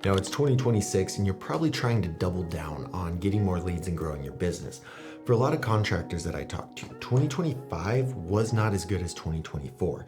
Now it's 2026 and you're probably trying to double down on getting more leads and growing your business. For a lot of contractors that I talked to, 2025 was not as good as 2024.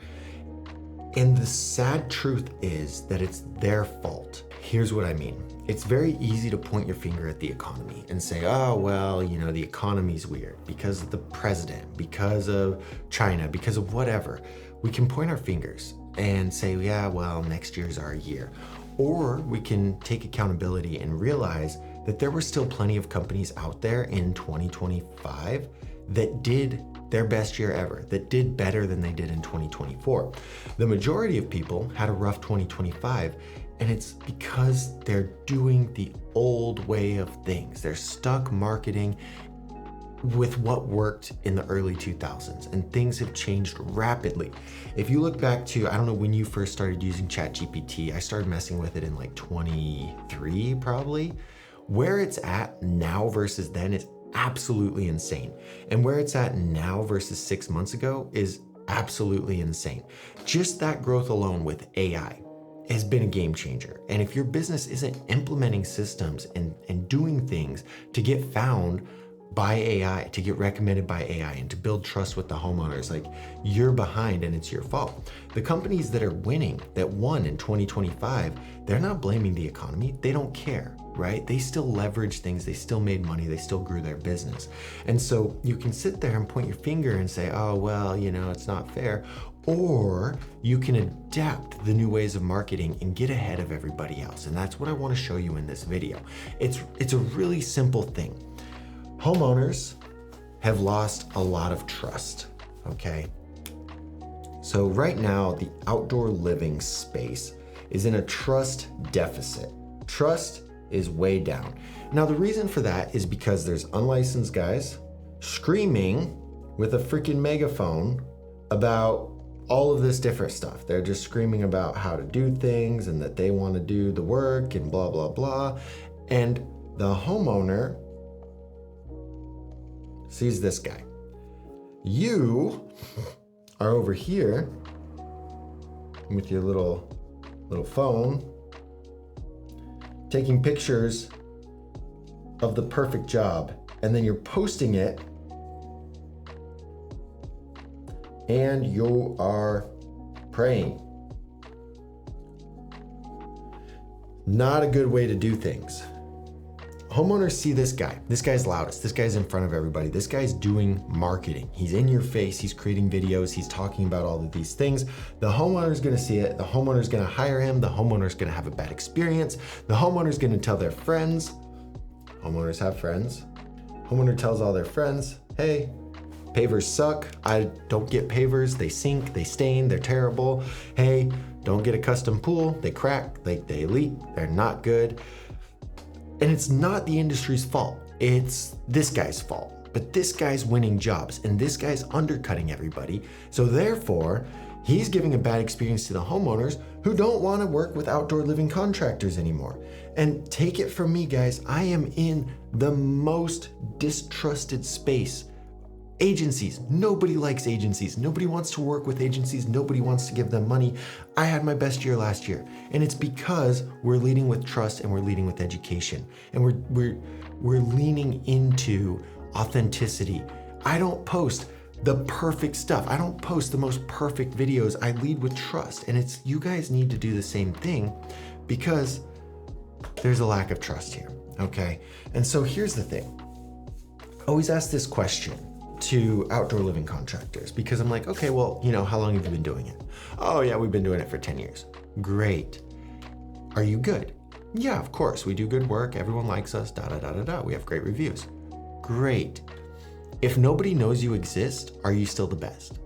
And the sad truth is that it's their fault. Here's what I mean. It's very easy to point your finger at the economy and say, oh, well, the economy's weird because of the president, because of China, because of whatever. We can point our fingers and say, yeah, well, next year's our year. Or we can take accountability and realize that there were still plenty of companies out there in 2025 that did their best year ever, that did better than they did in 2024. The majority of people had a rough 2025, and it's because they're doing the old way of things. They're stuck marketing with what worked in the early 2000s, and things have changed rapidly. If you look back to, I don't know when you first started using ChatGPT, I started messing with it in like 23 probably. Where it's at now versus then is absolutely insane. And where it's at now versus 6 months ago is absolutely insane. Just that growth alone with AI has been a game changer. And if your business isn't implementing systems and doing things to get found by AI, to get recommended by AI, and to build trust with the homeowners, like, you're behind and it's your fault. The companies that are winning, that won in 2025, they're not blaming the economy. They don't care, right? They still leverage things. They still made money. They still grew their business. And so you can sit there and point your finger and say, oh, well, it's not fair. Or you can adapt the new ways of marketing and get ahead of everybody else. And that's what I want to show you in this video. It's a really simple thing. Homeowners have lost a lot of trust, okay? So right now, the outdoor living space is in a trust deficit. Trust is way down. Now, the reason for that is because there's unlicensed guys screaming with a freaking megaphone about all of this different stuff. They're just screaming about how to do things and that they want to do the work and blah, blah, blah. And the homeowner sees this guy. You are over here with your little phone taking pictures of the perfect job, and then you're posting it, and you are praying. Not a good way to do things. Homeowners see this guy. This guy's loudest. This guy's in front of everybody. This guy's doing marketing. He's in your face. He's creating videos. He's talking about all of these things. The homeowner's gonna see it. The homeowner's gonna hire him. The homeowner's gonna have a bad experience. The homeowner's gonna tell their friends. Homeowners have friends. Homeowner tells all their friends, hey, pavers suck. I don't get pavers. They sink, they stain, they're terrible. Hey, don't get a custom pool. They crack, they leak, they're not good. And it's not the industry's fault. It's this guy's fault. But this guy's winning jobs and this guy's undercutting everybody. So therefore, he's giving a bad experience to the homeowners who don't want to work with outdoor living contractors anymore. And take it from me, guys, I am in the most distrusted space. Agencies. Nobody likes agencies. Nobody wants to work with agencies. Nobody wants to give them money. I had my best year last year. And it's because we're leading with trust and we're leading with education. And we're leaning into authenticity. I don't post the perfect stuff. I don't post the most perfect videos. I lead with trust. And it's, you guys need to do the same thing because there's a lack of trust here. Okay. And so here's the thing. I always ask this question to outdoor living contractors because I'm like, okay, well, how long have you been doing it? Oh yeah, we've been doing it for 10 years. Great. Are you good? Yeah, of course. We do good work. Everyone likes us, da, da, da, da, da. We have great reviews. Great. If nobody knows you exist, are you still the best?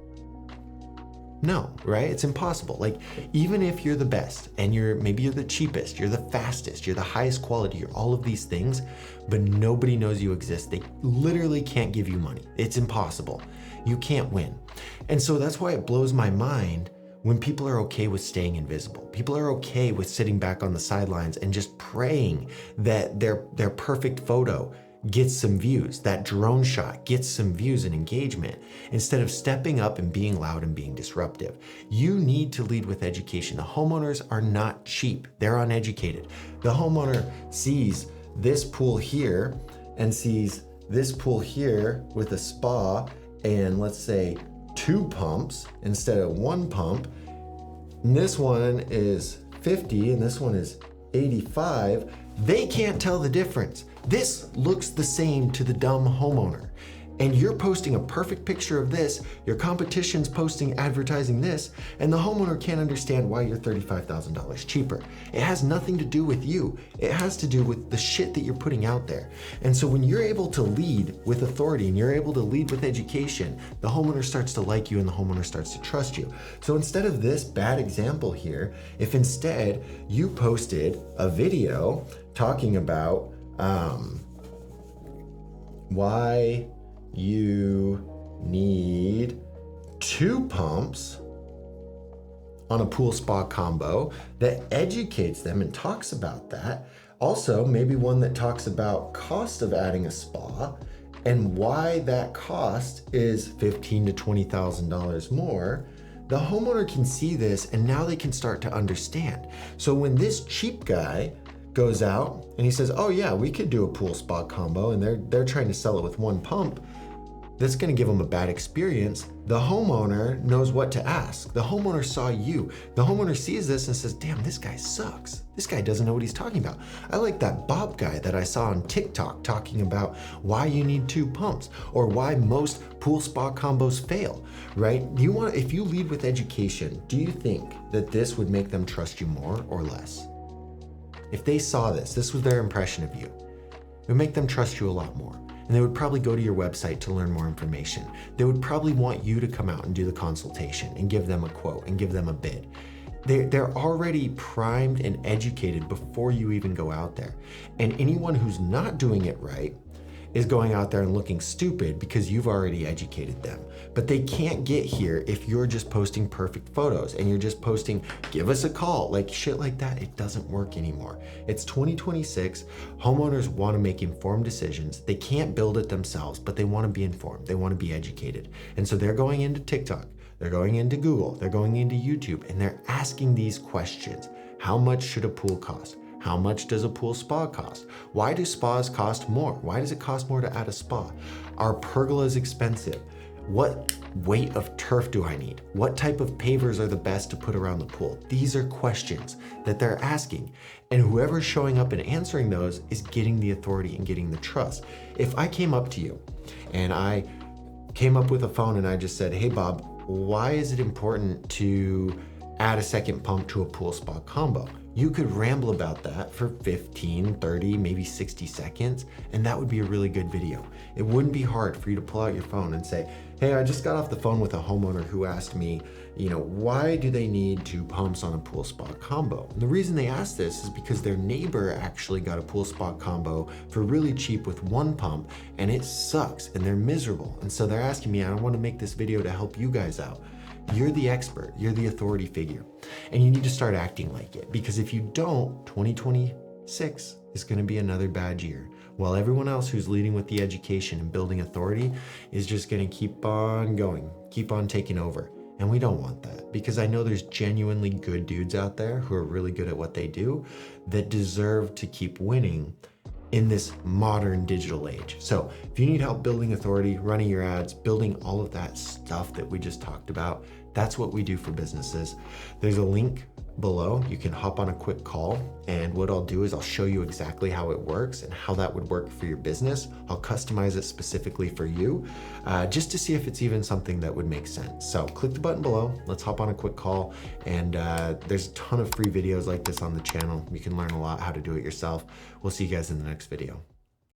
No, right? It's impossible. Like, even if you're the best and maybe you're the cheapest, you're the fastest, you're the highest quality, you're all of these things, but nobody knows you exist. They literally can't give you money. It's impossible. You can't win. And so that's why it blows my mind when people are okay with staying invisible. People are okay with sitting back on the sidelines and just praying that their perfect photo gets some views. That drone shot gets some views and engagement instead of stepping up and being loud and being disruptive. You need to lead with education. The homeowners are not cheap. They're uneducated. The homeowner sees this pool here and sees this pool here with a spa and let's say 2 pumps instead of 1 pump. And this one is 50 and this one is 85. They can't tell the difference. This looks the same to the dumb homeowner. And you're posting a perfect picture of this, your competition's posting advertising this, and the homeowner can't understand why you're $35,000 cheaper. It has nothing to do with you. It has to do with the shit that you're putting out there. And so when you're able to lead with authority and you're able to lead with education, the homeowner starts to like you and the homeowner starts to trust you. So instead of this bad example here, if instead you posted a video talking about why you need 2 pumps on a pool spa combo that educates them and talks about that. Also, maybe one that talks about cost of adding a spa and why that cost is $15,000 to $20,000 more. The homeowner can see this and now they can start to understand. So when this cheap guy goes out and he says, oh yeah, we could do a pool spa combo, and they're trying to sell it with 1 pump, that's going to give them a bad experience. The homeowner knows what to ask. The homeowner saw you. The homeowner sees this and says, damn, this guy sucks. This guy doesn't know what he's talking about. I like that Bob guy that I saw on TikTok talking about why you need 2 pumps or why most pool spa combos fail, right? If you lead with education, do you think that this would make them trust you more or less? If they saw this was their impression of you, it would make them trust you a lot more. And they would probably go to your website to learn more information. They would probably want you to come out and do the consultation and give them a quote and give them a bid. They're already primed and educated before you even go out there. And anyone who's not doing it right is going out there and looking stupid because you've already educated them. But they can't get here if you're just posting perfect photos and you're just posting, give us a call, like shit like that. It doesn't work anymore. It's 2026. Homeowners want to make informed decisions. They can't build it themselves, but they want to be informed. They want to be educated. And so they're going into TikTok, they're going into Google, they're going into YouTube, and they're asking these questions. How much should a pool cost? How much does a pool spa cost? Why do spas cost more? Why does it cost more to add a spa? Are pergolas expensive? What weight of turf do I need? What type of pavers are the best to put around the pool? These are questions that they're asking. And whoever's showing up and answering those is getting the authority and getting the trust. If I came up to you and I came up with a phone and I just said, hey Bob, why is it important to add a second pump to a pool spa combo? You could ramble about that for 15, 30, maybe 60 seconds, and that would be a really good video. It wouldn't be hard for you to pull out your phone and say, hey, I just got off the phone with a homeowner who asked me, why do they need 2 pumps on a pool spa combo? And the reason they asked this is because their neighbor actually got a pool spa combo for really cheap with 1 pump, and it sucks, and they're miserable. And so they're asking me, I want to make this video to help you guys out. You're the expert, you're the authority figure, and you need to start acting like it, because if you don't, 2026 is going to be another bad year, while everyone else who's leading with the education and building authority is just going to keep on going, keep on taking over. And we don't want that, because I know there's genuinely good dudes out there who are really good at what they do that deserve to keep winning in this modern digital age. So if you need help building authority, running your ads, building all of that stuff that we just talked about, that's what we do for businesses. There's a link below. You can hop on a quick call, and what I'll do is I'll show you exactly how it works and how that would work for your business. I'll customize it specifically for you, just to see if it's even something that would make sense. So click the button below, let's hop on a quick call, and there's a ton of free videos like this on the channel. You can learn a lot how to do it yourself. We'll see you guys in the next video.